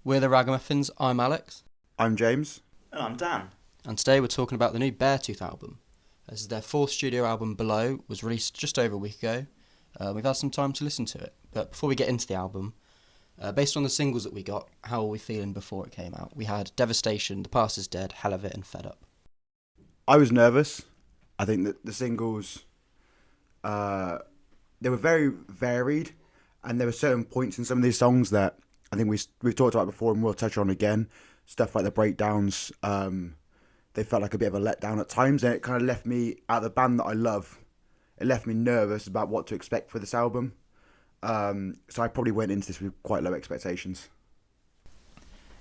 We're the Ragamuffins. I'm Alex. I'm James. And I'm Dan. And today we're talking about the new Beartooth album. This is their fourth studio album, Below, was released just over a week ago. We've had some time to listen to it. But before we get into the album, based on the singles that we got, how were we feeling before it came out? We had Devastation, The Past Is Dead, Hell of It, and Fed Up. I was nervous. I think that the singles, they were very varied, and there were certain points in some of these songs that I think we've talked about before and we'll touch on again. Stuff like the breakdowns, they felt like a bit of a letdown at times, and it kind of left me, out of the band that I love, it left me nervous about what to expect for this album. So I probably went into this with quite low expectations.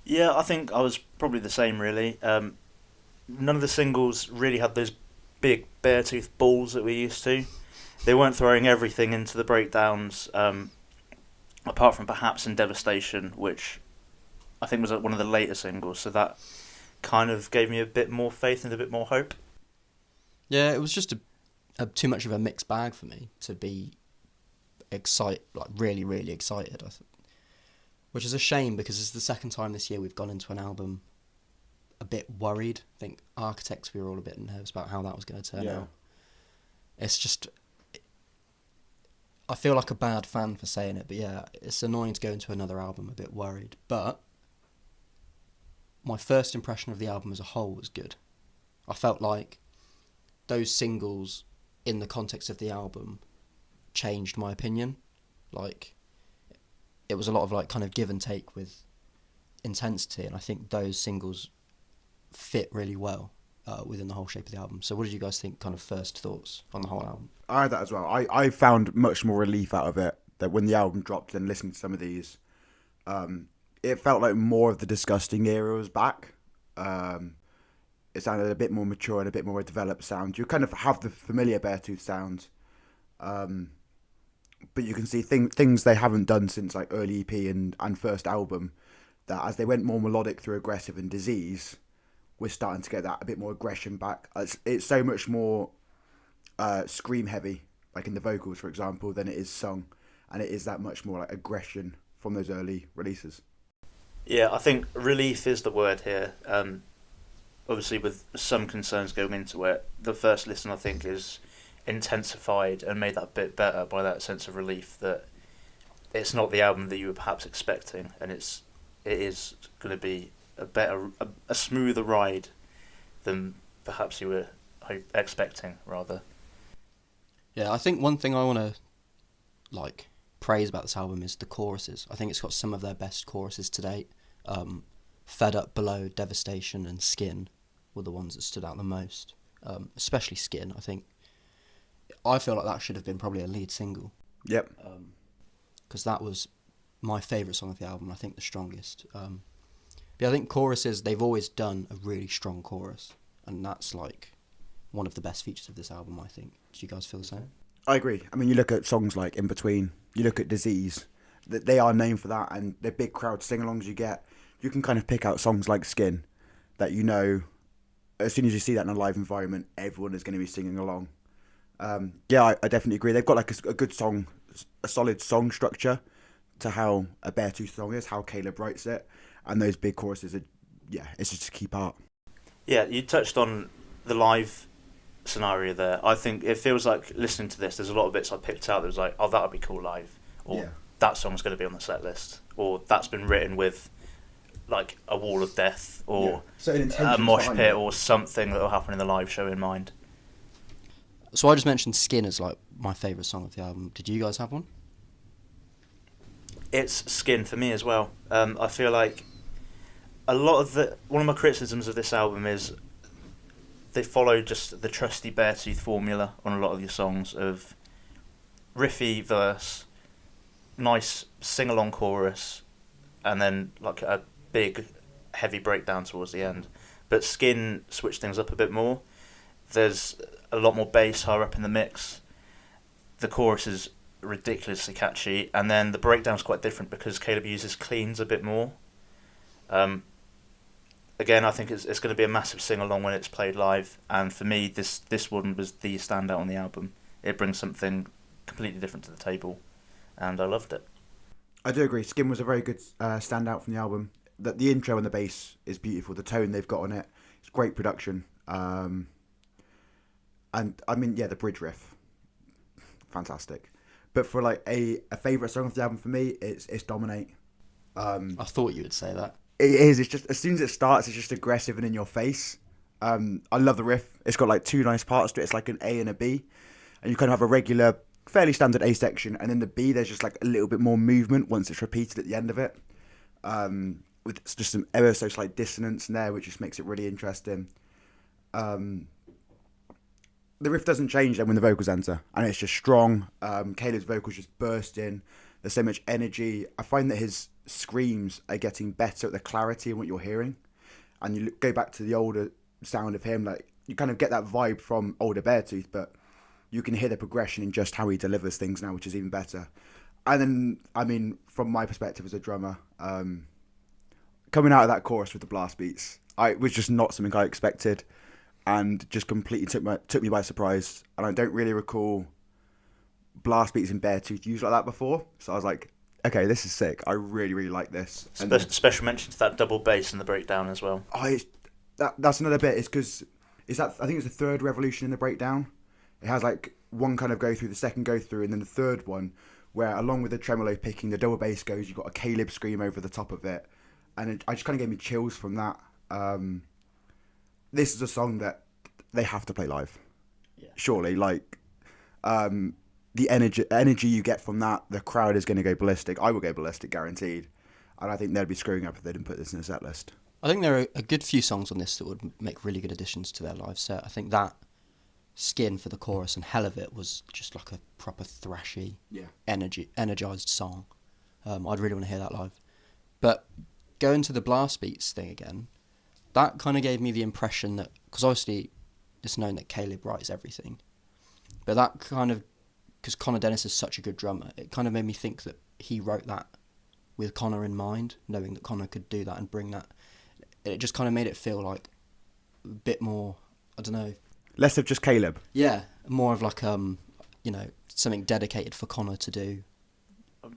Yeah, I think I was probably the same, really. None of the singles really had those big Beartooth balls that we're used to. They weren't throwing everything into the breakdowns, apart from perhaps in Devastation, which I think was one of the later singles, so that kind of gave me a bit more faith and a bit more hope. Yeah, it was just too much of a mixed bag for me to be really, really excited. Which is a shame because it's the second time this year we've gone into an album a bit worried. I think Architects, we were all a bit nervous about how that was going to turn out. It's just, I feel like a bad fan for saying it, but yeah, it's annoying to go into another album a bit worried. But my first impression of the album as a whole was good. I felt like those singles in the context of the album changed my opinion. Like, it was a lot of like kind of give and take with intensity, and I think those singles fit really well within the whole shape of the album. So what did you guys think, kind of first thoughts on the whole album? I had that as well. I found much more relief out of it that when the album dropped and listening to some of these, it felt like more of the Disgusting era was back. It sounded a bit more mature and a bit more developed sound. You kind of have the familiar Beartooth sound, but you can see things they haven't done since like early EP and first album, that as they went more melodic through Aggressive and Disease, we're starting to get that a bit more aggression back. It's so much more scream heavy, like in the vocals, for example, than it is sung, and it is that much more like aggression from those early releases. Yeah, I think relief is the word here. Obviously, with some concerns going into it, the first listen I think is intensified and made that bit better by that sense of relief that it's not the album that you were perhaps expecting, and it is going to be a smoother ride than perhaps you were expecting, rather. Yeah, I think one thing I want to praise about this album is the choruses. I think it's got some of their best choruses to date. Fed Up, Below, Devastation, and Skin were the ones that stood out the most. Especially Skin, I feel like that should have been probably a lead single. Yep. Because that was my favourite song of the album, I think the strongest. But I think choruses, they've always done a really strong chorus, and that's like one of the best features of this album, I think. Do you guys feel the same? I agree. I mean, you look at songs like In Between, you look at Disease, they are named for that, and the big crowd sing-alongs you get, you can kind of pick out songs like Skin that you know, as soon as you see that in a live environment, everyone is going to be singing along. I definitely agree. They've got like a good song, a solid song structure to how a Beartooth song is, how Caleb writes it, and those big choruses it's just a key part. Yeah, you touched on the live scenario there. I think it feels like listening to this, there's a lot of bits I picked out that was like, oh, that would be cool live, or that song's going to be on the set list, or that's been written with like a wall of death, or a mosh pit, or something that will happen in the live show in mind. So I just mentioned Skin as like my favourite song of the album. Did you guys have one? It's Skin for me as well. I feel like one of my criticisms of this album is they follow just the trusty Beartooth formula on a lot of your songs of riffy verse, nice sing-along chorus, and then like a big heavy breakdown towards the end. But Skin switched things up a bit more. There's a lot more bass higher up in the mix. The chorus is ridiculously catchy, and then the breakdown's quite different because Caleb uses cleans a bit more. Again, I think it's going to be a massive sing-along when it's played live, and for me, this one was the standout on the album. It brings something completely different to the table, and I loved it. I do agree. Skin was a very good standout from the album. the intro and the bass is beautiful. The tone they've got on it, it's great production. And I mean, yeah, the bridge riff, fantastic. But for like a favourite song of the album for me, it's Dominate. I thought you would say that. It is. It's just as soon as it starts, it's just aggressive and in your face. I love the riff. It's got like two nice parts to it. It's like an A and a B, and you kind of have a regular, fairly standard A section, and then the B there's just like a little bit more movement once it's repeated at the end of it, with just some ever so slight dissonance in there, which just makes it really interesting. The riff doesn't change then when the vocals enter, and it's just strong. Caleb's vocals just burst in. There's so much energy. I find that his screams are getting better at the clarity in what you're hearing, and you go back to the older sound of him, like you kind of get that vibe from older Beartooth, but you can hear the progression in just how he delivers things now, which is even better. And then, I mean, from my perspective as a drummer, coming out of that chorus with the blast beats, it was just not something I expected, and just completely took me by surprise. And I don't really recall blast beats in Beartooth used like that before, so I was like, okay, this is sick. I really, really like this. Special mention to that double bass in the breakdown as well. That's another bit. Is because I think it's the third revolution in the breakdown. It has like one kind of go through, the second go through, and then the third one where, along with the tremolo picking, the double bass goes. You've got a Caleb scream over the top of it, and I just kind of gave me chills from that. This is a song that they have to play live. Yeah. Surely, like the energy you get from that, the crowd is going to go ballistic. I will go ballistic, guaranteed. And I think they'd be screwing up if they didn't put this in a set list. I think there are a good few songs on this that would make really good additions to their live set. I think that Skin for the chorus and Hell of It was just like a proper thrashy, energized song. I'd really want to hear that live. But going to the blast beats thing again, that kind of gave me the impression that, because obviously it's known that Caleb writes everything, but that kind of, because Connor Dennis is such a good drummer, it kind of made me think that he wrote that with Connor in mind, knowing that Connor could do that and bring that. It just kind of made it feel like a bit more, I don't know. Less of just Caleb. Yeah, more of like, something dedicated for Connor to do,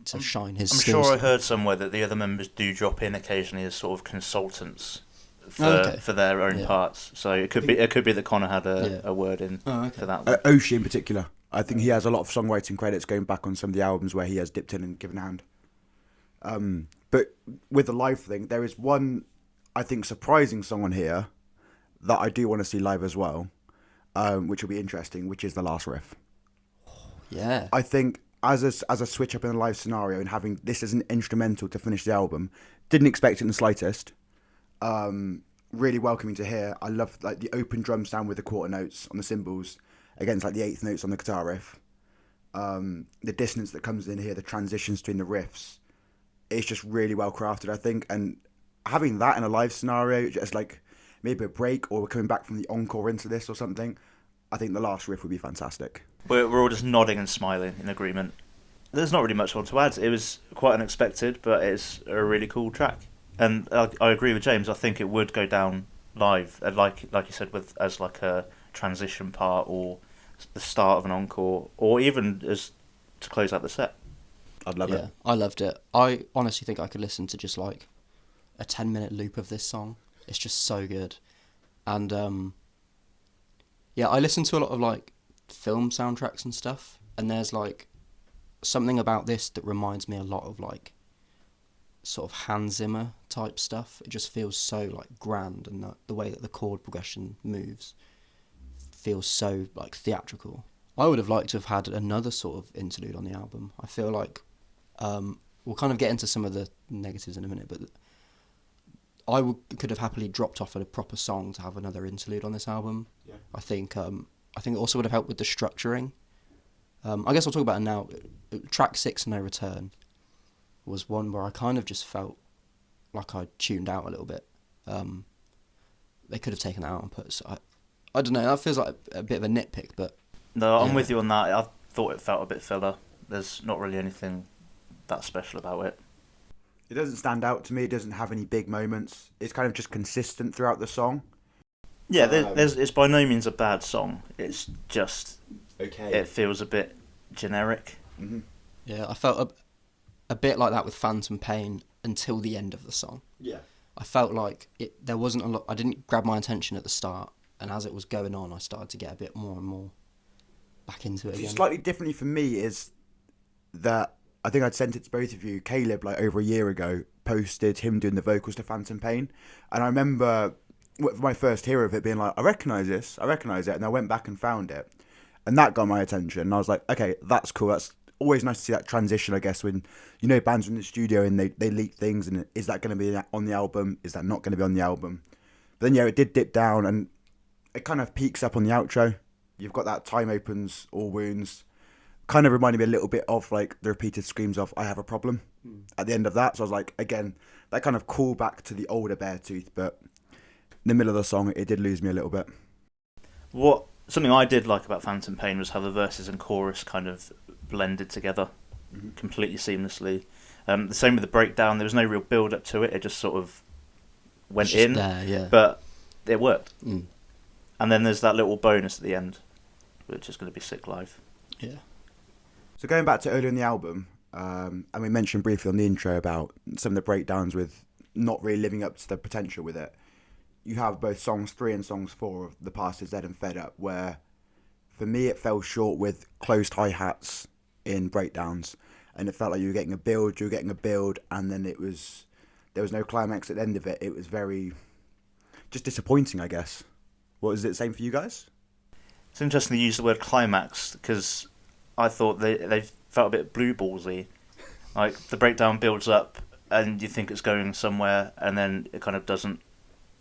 to shine his skills. I'm sure I heard somewhere that the other members do drop in occasionally as sort of consultants for their own parts. So it could be that Connor had a word in for that one. Oshie in particular. I think he has a lot of songwriting credits going back on some of the albums where he has dipped in and given a hand. But with the live thing, there is one, I think, surprising song on here that I do want to see live as well, which will be interesting, which is the last riff. Yeah. I think as a switch up in a live scenario and having this as an instrumental to finish the album, didn't expect it in the slightest. Really welcoming to hear. I love like the open drum sound with the quarter notes on the cymbals against like the eighth notes on the guitar riff. The dissonance that comes in here, the transitions between the riffs, it's just really well crafted, I think. And having that in a live scenario, just like maybe a break or we're coming back from the encore into this or something, I think the last riff would be fantastic. We're all just nodding and smiling in agreement. There's not really much more to add. It was quite unexpected, but it's a really cool track. And I agree with James. I think it would go down live, like you said, as like a transition part or the start of an encore, or even as to close out the set. I'd love it. I loved it. I honestly think I could listen to just like a 10-minute loop of this song. It's just so good. And I listen to a lot of like film soundtracks and stuff, and there's like something about this that reminds me a lot of like sort of Hans Zimmer type stuff. It just feels so like grand, and the way that the chord progression moves feels so like theatrical. I would have liked to have had another sort of interlude on the album. I feel like we'll kind of get into some of the negatives in a minute, but could have happily dropped off at a proper song to have another interlude on this album. Yeah. I think it also would have helped with the structuring. I guess I'll talk about it now. Track 6, No Return, was one where I kind of just felt like I tuned out a little bit. They could have taken that out and put... I don't know, that feels like a bit of a nitpick, but... No, I'm with you on that. I thought it felt a bit filler. There's not really anything that special about it. It doesn't stand out to me. It doesn't have any big moments. It's kind of just consistent throughout the song. Yeah, it's by no means a bad song. It's just... okay. It feels a bit generic. Mm-hmm. Yeah, I felt a bit like that with Phantom Pain until the end of the song. Yeah. I felt like there wasn't a lot. I didn't grab my attention at the start, and as it was going on, I started to get a bit more and more back into it again. Slightly differently for me is that I think I'd sent it to both of you. Caleb, like over a year ago, posted him doing the vocals to Phantom Pain, and I remember my first hear of it being like, I recognise it, and I went back and found it, and that got my attention. And I was like, okay, that's cool. That's always nice to see that transition, I guess, when bands are in the studio and they leak things, and is that going to be on the album? Is that not going to be on the album? But then it did dip down, and it kind of peaks up on the outro. You've got that time opens all wounds. Kind of reminded me a little bit of like the repeated screams of "I have a problem" at the end of that. So I was like, again, that kind of call back to the older Beartooth, but in the middle of the song, it did lose me a little bit. Something I did like about Phantom Pain was how the verses and chorus kind of blended together completely seamlessly. The same with the breakdown. There was no real build up to it. It just sort of went in, there, yeah. But it worked. Mm. And then there's that little bonus at the end, which is going to be sick live. Yeah. So going back to earlier in the album, and we mentioned briefly on the intro about some of the breakdowns with not really living up to the potential with it. You have both songs 3 and songs 4 of The Past Is Dead and Fed Up, where for me it fell short with closed hi-hats in breakdowns, and it felt like you were getting a build, and then there was no climax at the end of it. It was very just disappointing, I guess. What is it same for you guys? It's interesting to use the word climax, because I thought they felt a bit blue ballsy. Like, the breakdown builds up and you think it's going somewhere, and then it kind of doesn't.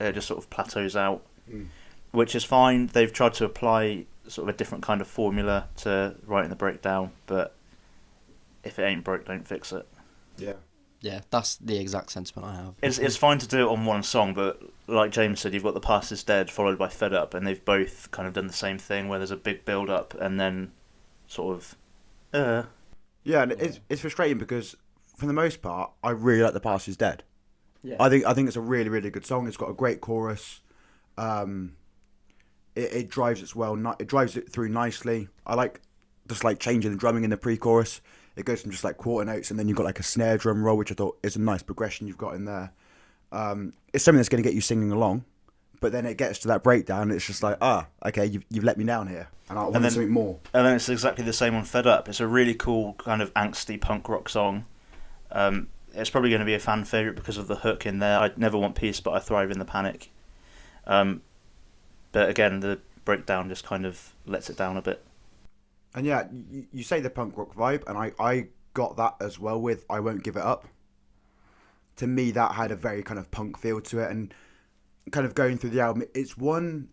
It just sort of plateaus out, which is fine. They've tried to apply sort of a different kind of formula to writing the breakdown, but if it ain't broke, don't fix it. Yeah. Yeah, that's the exact sentiment I have. It's fine to do it on one song, but like James said, you've got The Past Is Dead followed by Fed Up, and they've both kind of done the same thing, where there's a big build-up and then sort of... Yeah, and it's frustrating because, for the most part, I really like The Past Is Dead. Yeah. I think it's a really, really good song. It's got a great chorus. It drives it through nicely. I like just like changing the drumming in the pre-chorus. It goes from just like quarter notes, and then you've got like a snare drum roll, which I thought is a nice progression you've got in there. It's something that's going to get you singing along, but then it gets to that breakdown, and it's just like, okay, you've let me down here, and I want something more. And then it's exactly the same on Fed Up. It's a really cool kind of angsty punk rock song. It's probably going to be a fan favourite because of the hook in there. I never want peace, but I thrive in the panic. But again, the breakdown just kind of lets it down a bit. And yeah, you say the punk rock vibe, and I got that as well with I Won't Give It Up. To me, that had a very kind of punk feel to it, and kind of going through the album, it's one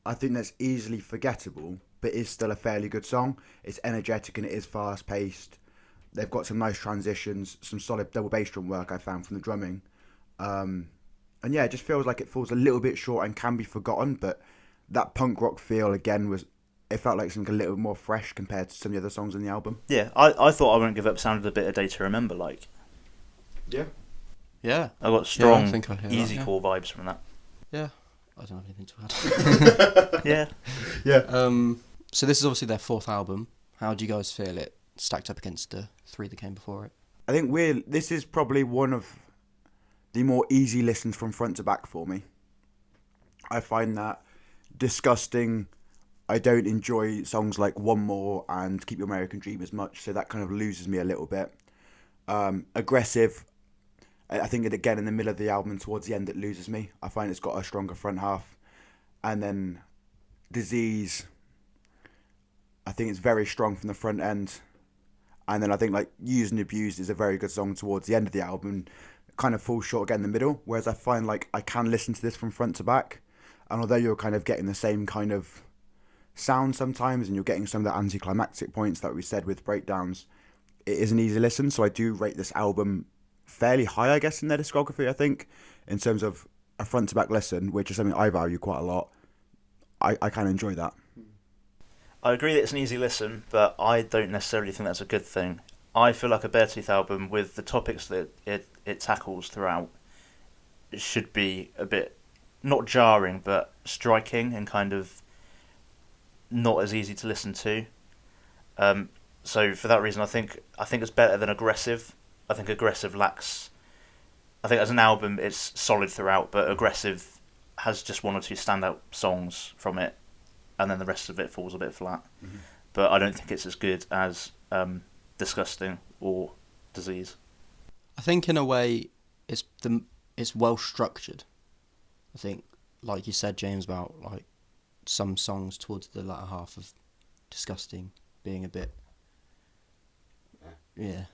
I think that's easily forgettable, but is still a fairly good song. It's energetic and it is fast paced. They've got some nice transitions, some solid double bass drum work I found from the drumming. And yeah, it just feels like it falls a little bit short and can be forgotten, but that punk rock feel again it felt like something a little more fresh compared to some of the other songs in the album. Yeah, I thought I Won't Give Up sounded a bit of Day to Remember like. Yeah. Yeah. I got strong, easy core vibes from that. Yeah. I don't have anything to add. Yeah. Yeah. So this is obviously their 4th album. How do you guys feel it stacked up against the 3 that came before it? I think this is probably one of the more easy listens from front to back for me. I find that disgusting. I don't enjoy songs like One More and Keep Your American Dream as much, so that kind of loses me a little bit. Aggressive. I think again in the middle of the album and towards the end it loses me. I find it's got a stronger front half. And then Disease, I think it's very strong from the front end. And then I think like Used and Abused is a very good song towards the end of the album. It kind of falls short again in the middle. Whereas I find like I can listen to this from front to back. And although you're kind of getting the same kind of sound sometimes and you're getting some of the anticlimactic points that we said with breakdowns, it is an easy listen. So I do rate this album fairly high, I guess, in their discography, I think, in terms of a front to back listen, which is something I value quite a lot. I can enjoy that. I agree that it's an easy listen, but I don't necessarily think that's a good thing. I feel like a Beartooth album, with the topics that it tackles throughout, it should be a bit, not jarring, but striking and kind of not as easy to listen to. So for that reason, I think it's better than Aggressive. I think Aggressive lacks I think as an album, it's solid throughout, but Aggressive has just one or two standout songs from it, and then the rest of it falls a bit flat. Mm-hmm. But I don't think it's as good as Disgusting or Disease. I think in a way it's well structured. I think, like you said, James, about like some songs towards the latter half of Disgusting being a bit, yeah.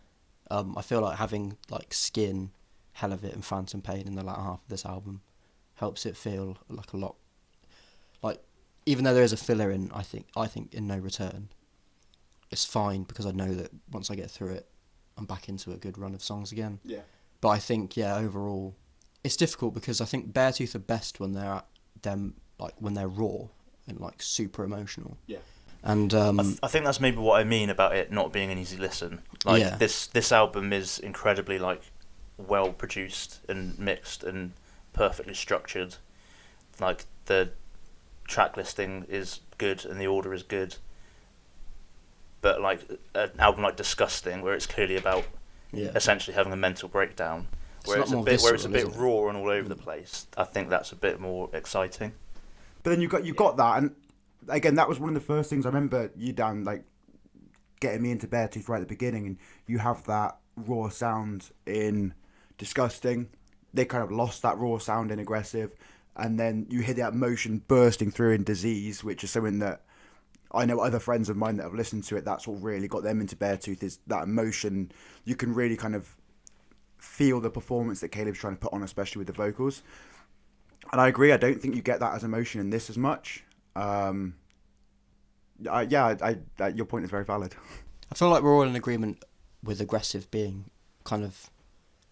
I feel like having like Skin, Hell of It, and Phantom Pain in the latter half of this album helps it feel like a lot. Like, even though there is a filler in, I think in No Return, it's fine because I know that once I get through it, I'm back into a good run of songs again. Yeah. But I think, yeah, overall, it's difficult because I think Beartooth are best when they're at them, like when they're raw and like super emotional. Yeah. And I think that's maybe what I mean about it not being an easy listen. Like Yeah. this album is incredibly like well produced and mixed and perfectly structured. Like the track listing is good and the order is good. But like an album like Disgusting, where it's clearly about essentially having a mental breakdown, where it's a bit raw and all over the place, I think that's a bit more exciting. But then you got that, and again, that was one of the first things I remember you, Dan, like getting me into Beartooth right at the beginning, and you have that raw sound in Disgusting. They kind of lost that raw sound in Aggressive, and then you hear that emotion bursting through in Disease, which is something that I know other friends of mine that have listened to it, that's what really got them into Beartooth, is that emotion. You can really kind of feel the performance that Caleb's trying to put on, especially with the vocals. And I agree, I don't think you get that as emotion in this as much. Your point is very valid. I feel like we're all in agreement with Aggressive being kind of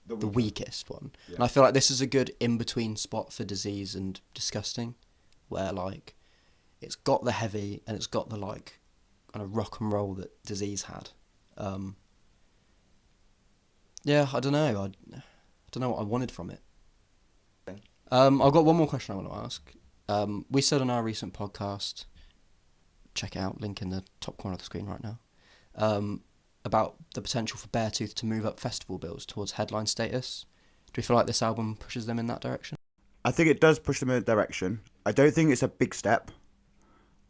the weakest one. Yeah. And I feel like this is a good in-between spot for Disease and Disgusting, where like it's got the heavy and it's got the like kind of rock and roll that Disease had. Yeah, I don't know. I don't know what I wanted from it. I've got one more question I want to ask. We said on our recent podcast, check it out, link in the top corner of the screen right now, about the potential for Beartooth to move up festival bills towards headline status. Do you feel like this album pushes them in that direction? I think it does push them in a direction. I don't think it's a big step.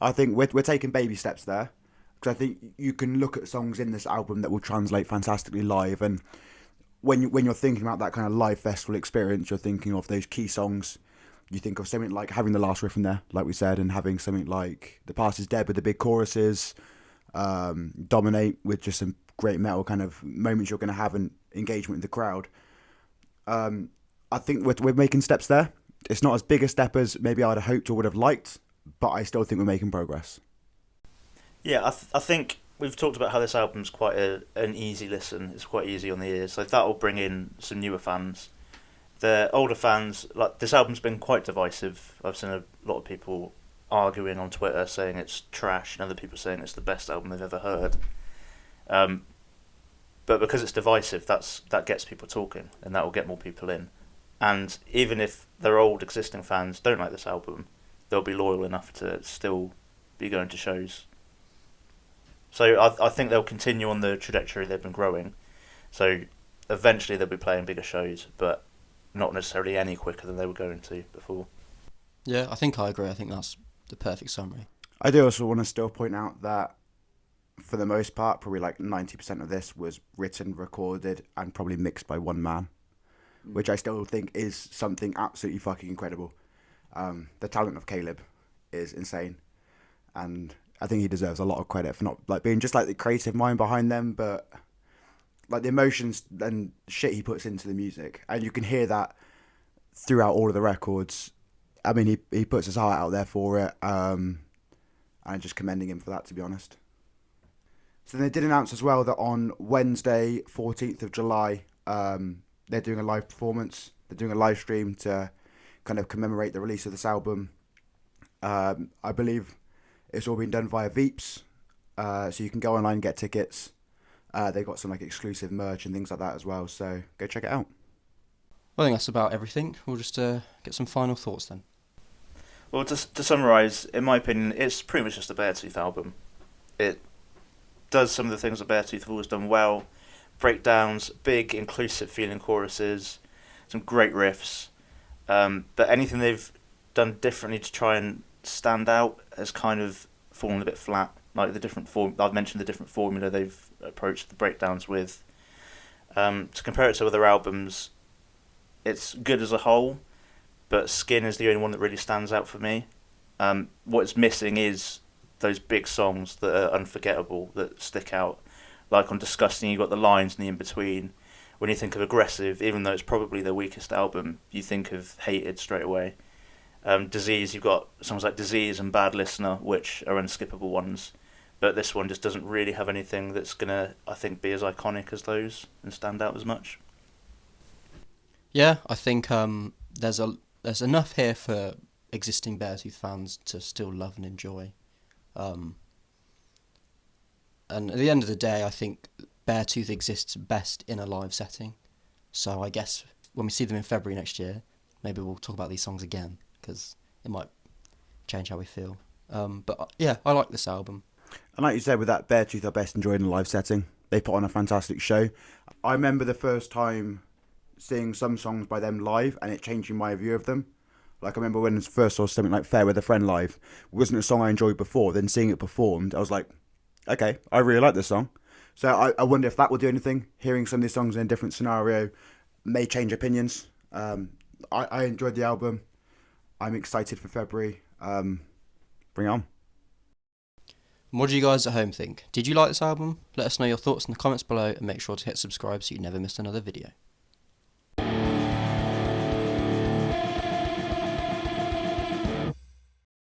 I think we're taking baby steps there, because I think you can look at songs in this album that will translate fantastically live, and when you're thinking about that kind of live festival experience, you're thinking of those key songs. You think of something like having the last riff in there, like we said, and having something like The Past Is Dead with the big choruses, Dominate with just some great metal kind of moments you're going to have and engagement with the crowd. I think we're making steps there. It's not as big a step as maybe I'd have hoped or would have liked, but I still think we're making progress. Yeah, I think we've talked about how this album's quite an easy listen. It's quite easy on the ears. So that'll bring in some newer fans. The older fans, like, this album's been quite divisive. I've seen a lot of people arguing on Twitter saying it's trash and other people saying it's the best album they've ever heard. But because it's divisive, that gets people talking, and that will get more people in. And even if their old existing fans don't like this album, they'll be loyal enough to still be going to shows. So I think they'll continue on the trajectory they've been growing. So eventually they'll be playing bigger shows, but not necessarily any quicker than they were going to before. Yeah, I think I agree. I think that's the perfect summary. I do also want to still point out that for the most part, probably like 90% of this was written, recorded, and probably mixed by one man, which I still think is something absolutely fucking incredible. The talent of Caleb is insane, and I think he deserves a lot of credit for not like being just like the creative mind behind them, but like the emotions and shit he puts into the music, and you can hear that throughout all of the records. I mean, he puts his heart out there for it, and just commending him for that, to be honest. So they did announce as well that on Wednesday, 14th of July, they're doing a live performance. They're doing a live stream to kind of commemorate the release of this album. I believe it's all been done via Veeps, so you can go online and get tickets. They've got some like exclusive merch and things like that as well, so go check it out. I think that's about everything. We'll just get some final thoughts then. Well, to summarise, in my opinion, it's pretty much just a Beartooth album. It does some of the things that Beartooth have always done well. Breakdowns, big, inclusive feeling choruses, some great riffs. But anything they've done differently to try and stand out has kind of fallen a bit flat. Like the different I've mentioned the different formula they've approached the breakdowns with. To compare it to other albums, it's good as a whole, but Skin is the only one that really stands out for me. What's missing is those big songs that are unforgettable, that stick out. Like on Disgusting, you've got the lines and the in-between. When you think of Aggressive, even though it's probably their weakest album, you think of Hated straight away. Disease, you've got songs like Disease and Bad Listener, which are unskippable ones. But this one just doesn't really have anything that's going to, I think, be as iconic as those and stand out as much. Yeah, I think there's enough here for existing Beartooth fans to still love and enjoy. And at the end of the day, I think Beartooth exists best in a live setting. So I guess when we see them in February next year, maybe we'll talk about these songs again, because it might change how we feel. But yeah, I like this album. And like you said, with that, Beartooth are best enjoyed in a live setting. They put on a fantastic show. I remember the first time seeing some songs by them live and it changing my view of them. Like I remember when I first saw something like Fair With a Friend live. It wasn't a song I enjoyed before. Then seeing it performed, I was like, okay, I really like this song. So I wonder if that will do anything. Hearing some of these songs in a different scenario may change opinions. I enjoyed the album. I'm excited for February. Bring it on. What do you guys at home think? Did you like this album? Let us know your thoughts in the comments below and make sure to hit subscribe so you never miss another video.